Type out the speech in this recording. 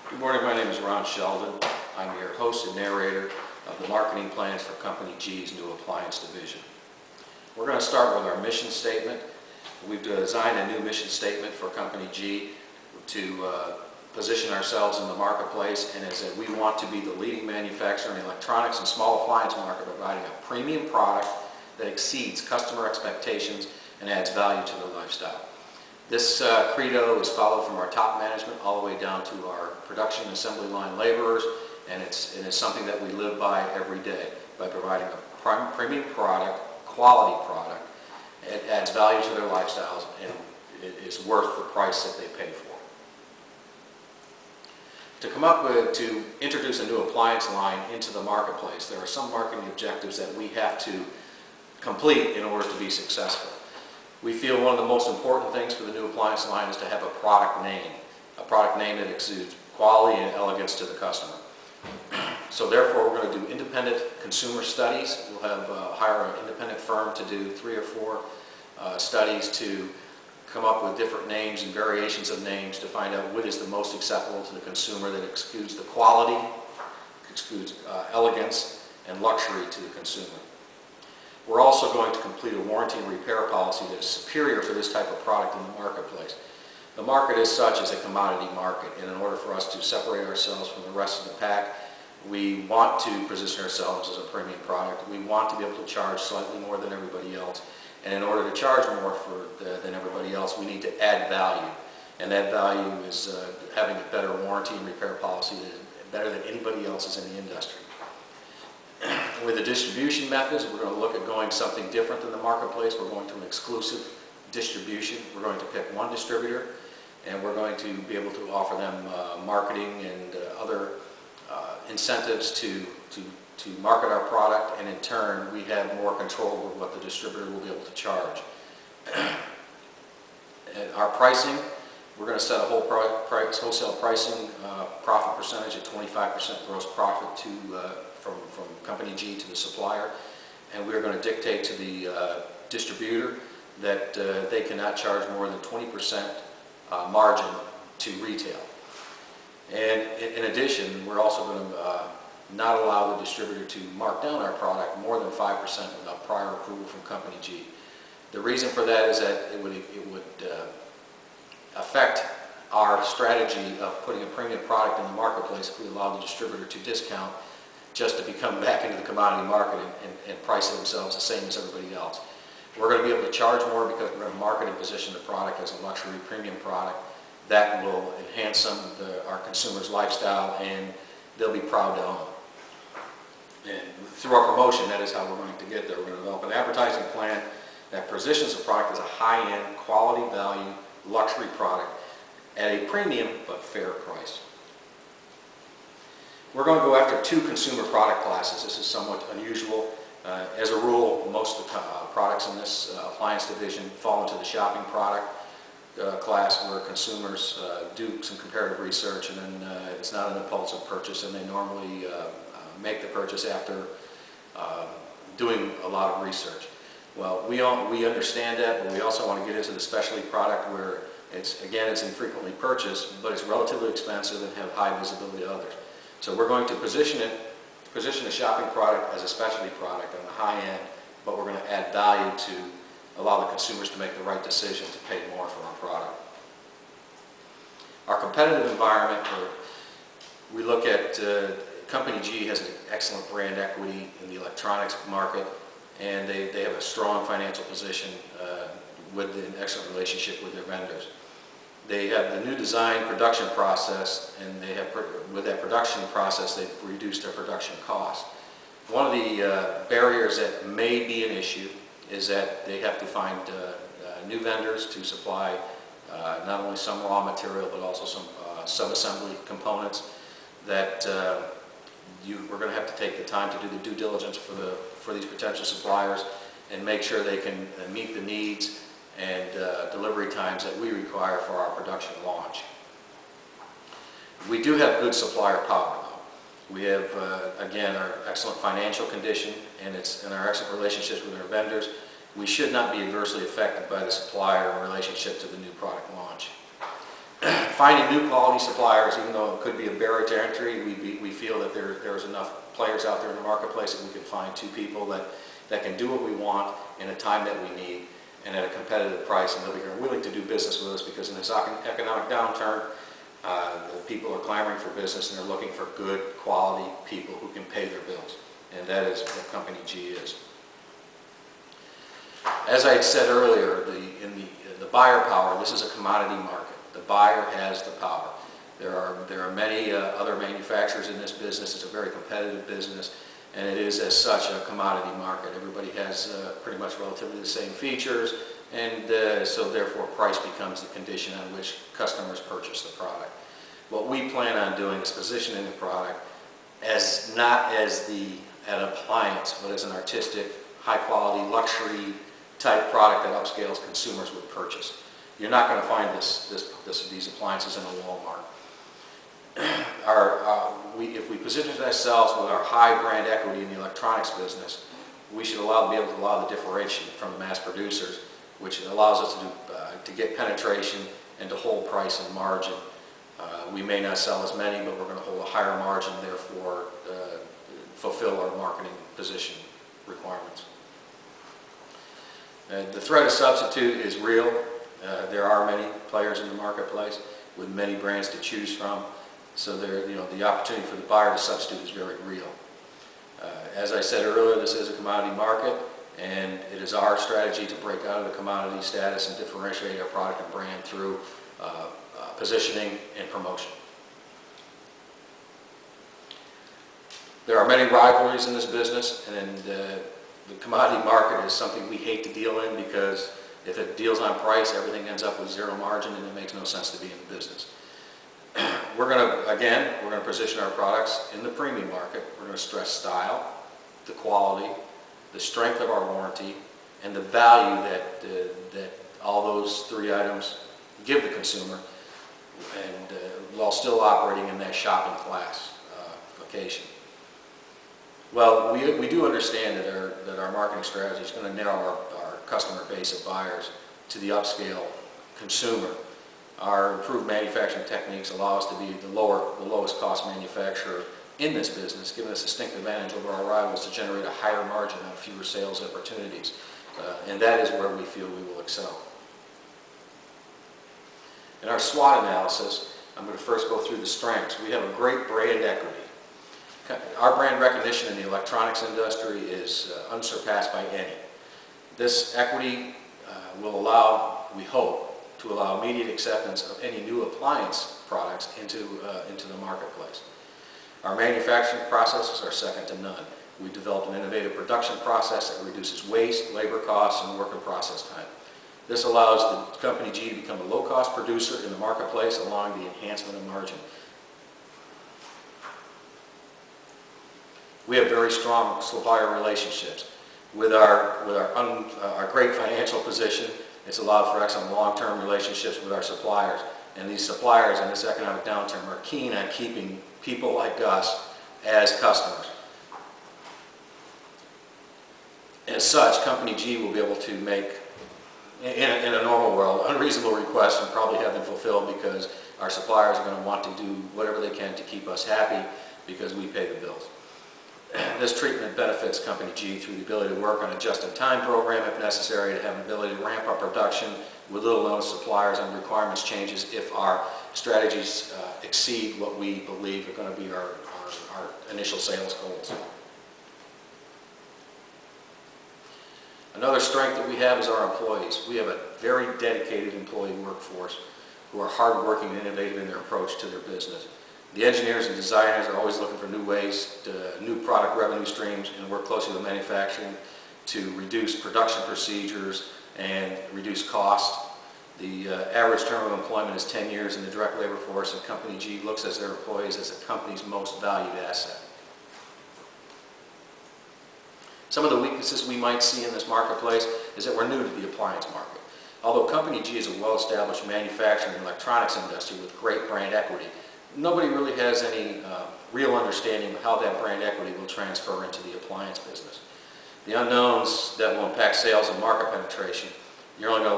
Good morning, my name is Ron Sheldon. I'm your host and narrator of the marketing plans for Company G's new appliance division. We're going to start with our mission statement. We've designed a new mission statement for Company G to position ourselves in the marketplace, and is that we want to be the leading manufacturer in the electronics and small appliance market, providing a premium product that exceeds customer expectations and adds value to their lifestyle. This credo is followed from our top management all the way down to our production and assembly line laborers, and it's something that we live by every day by providing a premium product, quality product. It adds value to their lifestyles, and it is worth the price that they pay for. To introduce a new appliance line into the marketplace, there are some marketing objectives that we have to complete in order to be successful. We feel one of the most important things for the new appliance line is to have a product name that exudes quality and elegance to the customer. So therefore, we're going to do independent consumer studies. We'll have hire an independent firm to do 3 or 4 studies to come up with different names and variations of names to find out what is the most acceptable to the consumer, that exudes the quality, exudes elegance and luxury to the consumer. We're also going to complete a warranty and repair policy that is superior for this type of product in the marketplace. The market as such is a commodity market, and in order for us to separate ourselves from the rest of the pack, we want to position ourselves as a premium product. We want to be able to charge slightly more than everybody else, and in order to charge more than everybody else, we need to add value, and that value is having a better warranty and repair policy that is better than anybody else's in the industry. With the distribution methods, we're going to look at going something different than the marketplace. We're going to an exclusive distribution. We're going to pick one distributor, and we're going to be able to offer them marketing and other incentives to market our product, and in turn we have more control over what the distributor will be able to charge. And our pricing, we're going to set a wholesale pricing profit percentage at 25% gross profit from Company G to the supplier, and we're going to dictate to the distributor that they cannot charge more than 20% margin to retail. And in addition, we're also going to not allow the distributor to mark down our product more than 5% without prior approval from Company G. The reason for that is that it would affect our strategy of putting a premium product in the marketplace if we allow the distributor to discount just to become back into the commodity market and price themselves the same as everybody else. We're going to be able to charge more because we're going to market and position the product as a luxury premium product that will enhance our consumers' lifestyle, and they'll be proud to own. And through our promotion, that is how we're going to get there. We're going to develop an advertising plan that positions the product as a high-end, quality value, luxury product at a premium but fair price. We're going to go after 2 consumer product classes. This is somewhat unusual. As a rule, most of the products in this appliance division fall into the shopping product class, where consumers do some comparative research, and then it's not an impulsive purchase, and they normally make the purchase after doing a lot of research. Well, we understand that, but we also want to get into the specialty product where it's infrequently purchased, but it's relatively expensive and have high visibility to others. So we're going to position the shopping product as a specialty product on the high end, but we're going to add value to allow the consumers to make the right decision to pay more for our product. Our competitive environment, we look at Company G has an excellent brand equity in the electronics market, and they have a strong financial position with an excellent relationship with their vendors. They have the new design production process, and with that production process they've reduced their production costs. One of the barriers that may be an issue is that they have to find new vendors to supply not only some raw material but also some sub-assembly components that we're going to have to take the time to do the due diligence for these potential suppliers and make sure they can meet the needs and delivery times that we require for our production launch. We do have good supplier power, though. We have, again, our excellent financial condition and our excellent relationships with our vendors. We should not be adversely affected by the supplier in relationship to the new product launch. Finding new quality suppliers, even though it could be a barrier to entry, we feel that there's enough players out there in the marketplace that we can find two people that can do what we want in a time that we need and at a competitive price, and that are willing to do business with us, because in this economic downturn, the people are clamoring for business and they're looking for good quality people who can pay their bills, and that is what Company G is. As I had said earlier, the buyer power, this is a commodity market. The buyer has the power. There are many other manufacturers in this business. It's a very competitive business, and it is as such a commodity market. Everybody has pretty much relatively the same features, and so therefore price becomes the condition on which customers purchase the product. What we plan on doing is positioning the product as not as an appliance, but as an artistic, high quality, luxury type product that upscales consumers would purchase. You're not going to find these appliances in a Walmart. If we position ourselves with our high brand equity in the electronics business, we should be able to allow the differentiation from the mass producers, which allows us to get penetration and to hold price and margin. We may not sell as many, but we're going to hold a higher margin, therefore fulfill our marketing position requirements. The threat of substitute is real. There are many players in the marketplace with many brands to choose from, so the opportunity for the buyer to substitute is very real. As I said earlier, this is a commodity market, and it is our strategy to break out of the commodity status and differentiate our product and brand through positioning and promotion. There are many rivalries in this business, and the commodity market is something we hate to deal in, because if it deals on price, everything ends up with zero margin, and it makes no sense to be in the business. We're going to position our products in the premium market. We're going to stress style, the quality, the strength of our warranty, and the value that all those three items give the consumer, and while still operating in that shopping class location. Well, we do understand that our marketing strategy is going to narrow our customer base of buyers to the upscale consumer. Our improved manufacturing techniques allow us to be the lowest cost manufacturer in this business, giving us a distinct advantage over our rivals to generate a higher margin on fewer sales opportunities. And that is where we feel we will excel. In our SWOT analysis, I'm going to first go through the strengths. We have a great brand equity. Our brand recognition in the electronics industry is unsurpassed by any. This equity will allow, we hope, to allow immediate acceptance of any new appliance products into the marketplace. Our manufacturing processes are second to none. We've developed an innovative production process that reduces waste, labor costs, and work and process time. This allows the Company G to become a low-cost producer in the marketplace, allowing the enhancement of margin. We have very strong supplier relationships. With our great financial position, it's allowed for excellent long-term relationships with our suppliers. And these suppliers in this economic downturn are keen on keeping people like us as customers. As such, Company G will be able to make, in a normal world, unreasonable requests and probably have them fulfilled, because our suppliers are going to want to do whatever they can to keep us happy, because we pay the bills. This treatment benefits Company G through the ability to work on a just-in-time program if necessary, to have an ability to ramp up production with little notice to suppliers on requirements changes if our strategies exceed what we believe are going to be our initial sales goals. Another strength that we have is our employees. We have a very dedicated employee workforce who are hardworking and innovative in their approach to their business. The engineers and designers are always looking for new ways, new product revenue streams, and work closely with manufacturing to reduce production procedures and reduce cost. The average term of employment is 10 years in the direct labor force, and Company G looks at their employees as the company's most valued asset. Some of the weaknesses we might see in this marketplace is that we're new to the appliance market. Although Company G is a well-established manufacturing and electronics industry with great brand equity, nobody really has any real understanding of how that brand equity will transfer into the appliance business. The unknowns that will impact sales and market penetration, you're only going to